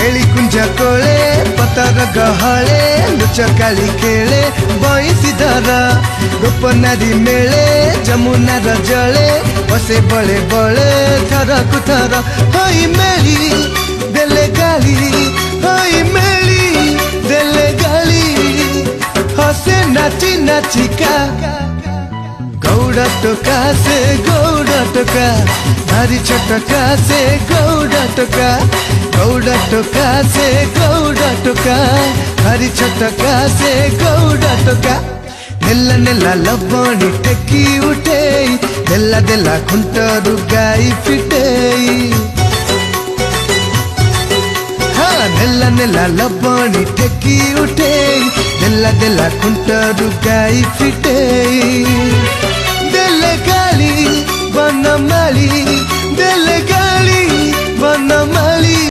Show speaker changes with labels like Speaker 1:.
Speaker 1: शेली कुंजा कोले पतर गहले लुचकाली खेले बईसी धर गोपनारी मेले जमुना जले बसे बड़े बड़े थर कुथर हई मेली देले गाली हई मेली देले गाली हसे नाची नाची का गौड़ा टोका से गौड़ा टोका भारी छोटका से गौड़ा टोका गौड़ा टोका से गौड़ा टोका भारी छोटका से गौड़ा टोका नेला नेला लबणी टेकी उठे देला देला खुंटरू गाई फिटे हाँ नेला नेला लबणी टेकी उठे देला देला खुंटरू गाई फिटे देले गाली बनमाली देले गाली बनमाली